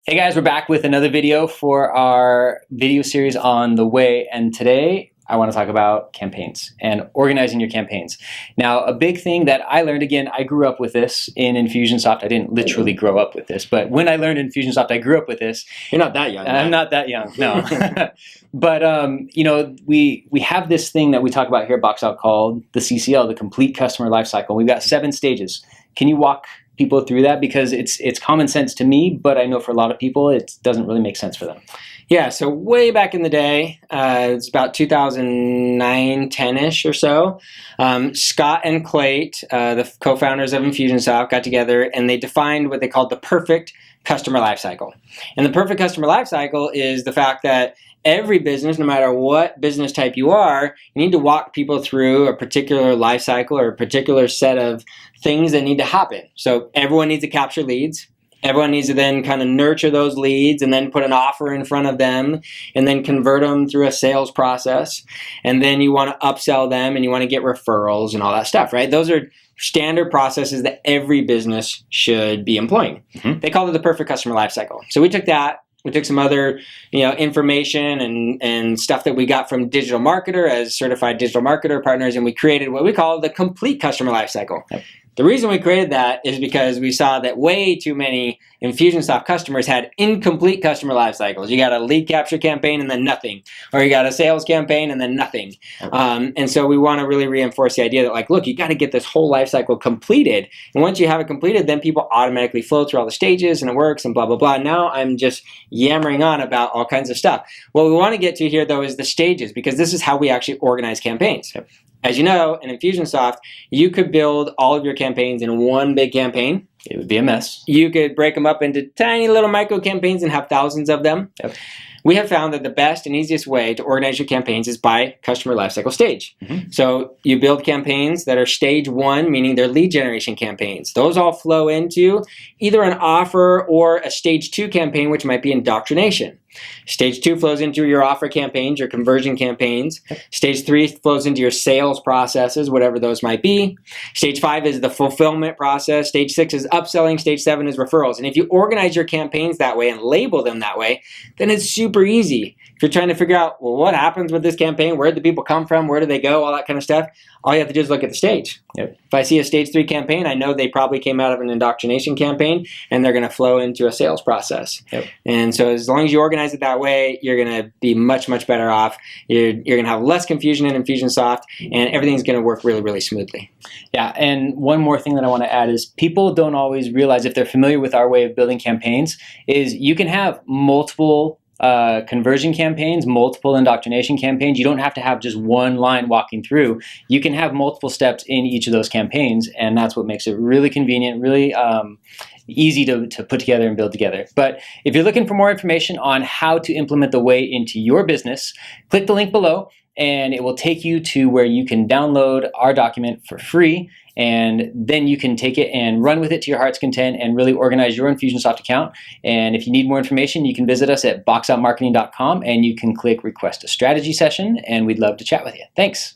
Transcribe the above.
Hey guys, we're back with another video for our video series on the way, and today I want to talk about campaigns and organizing your campaigns. Now, a big thing that I learned, again, I grew up with this in Infusionsoft. I didn't literally grow up with this, but when I learned Infusionsoft, I grew up with this. You're not that young. I'm not that young, no. But you know, we have this thing that we talk about here at Box Out called the CCL, the Complete Customer Lifecycle. We've got 7 stages. Can you walk people through that? Because it's common sense to me, but I know for a lot of people it doesn't really make sense for them. Yeah, so way back in the day, it's about 2009, 10-ish or so, Scott and Clayt, the co-founders of Infusionsoft, got together and they defined what they called the perfect customer lifecycle. And the perfect customer lifecycle is the fact that every business, no matter what business type you are, you need to walk people through a particular life cycle or a particular set of things that need to happen. So everyone needs to capture leads. Everyone needs to then kind of nurture those leads and then put an offer in front of them and then convert them through a sales process. And then you want to upsell them and you want to get referrals and all that stuff, right? Those are standard processes that every business should be employing. Mm-hmm. They call it the perfect customer lifecycle. So we took that. We took some other, information and stuff that we got from Digital Marketer as certified digital marketer partners, and we created what we call the complete customer lifecycle. Yep. The reason we created that is because we saw that way too many Infusionsoft customers had incomplete customer life cycles. You got a lead capture campaign and then nothing, or you got a sales campaign and then nothing. And so we want to really reinforce the idea that, like, look, you got to get this whole life cycle completed. And once you have it completed, then people automatically flow through all the stages and it works and blah, blah, blah. Now I'm just yammering on about all kinds of stuff. What we want to get to here, though, is the stages, because this is how we actually organize campaigns. Yep. As you know, in Infusionsoft, you could build all of your campaigns in one big campaign. It would be a mess. You could break them up into tiny little micro campaigns and have thousands of them. Yep. We have found that the best and easiest way to organize your campaigns is by customer lifecycle stage. Mm-hmm. So you build campaigns that are stage 1, meaning they're lead generation campaigns. Those all flow into either an offer or a stage 2 campaign, which might be indoctrination. Stage 2 flows into your offer campaigns, your conversion campaigns. Stage 3 flows into your sales processes, whatever those might be. Stage 5 is the fulfillment process. Stage 6 is upselling. Stage 7 is referrals. And if you organize your campaigns that way and label them that way, then it's super easy. If you're trying to figure out, well, what happens with this campaign? Where did the people come from? Where do they go? All that kind of stuff. All you have to do is look at the stage. Yep. If I see a stage 3 campaign, I know they probably came out of an indoctrination campaign and they're going to flow into a sales process. Yep. And so as long as you organize it that way, you're going to be much, much better off. You're going to have less confusion in Infusionsoft, and everything's going to work really, really smoothly. Yeah, and one more thing that I want to add is people don't always realize, if they're familiar with our way of building campaigns, is you can have multiple conversion campaigns, multiple indoctrination campaigns. You don't have to have just one line walking through. You can have multiple steps in each of those campaigns, and that's what makes it really convenient, really easy to put together and build together. But if you're looking for more information on how to implement the way into your business, click the link below and it will take you to where you can download our document for free, and then you can take it and run with it to your heart's content and really organize your Infusionsoft account. And if you need more information, you can visit us at boxoutmarketing.com and you can click request a strategy session, and we'd love to chat with you. Thanks.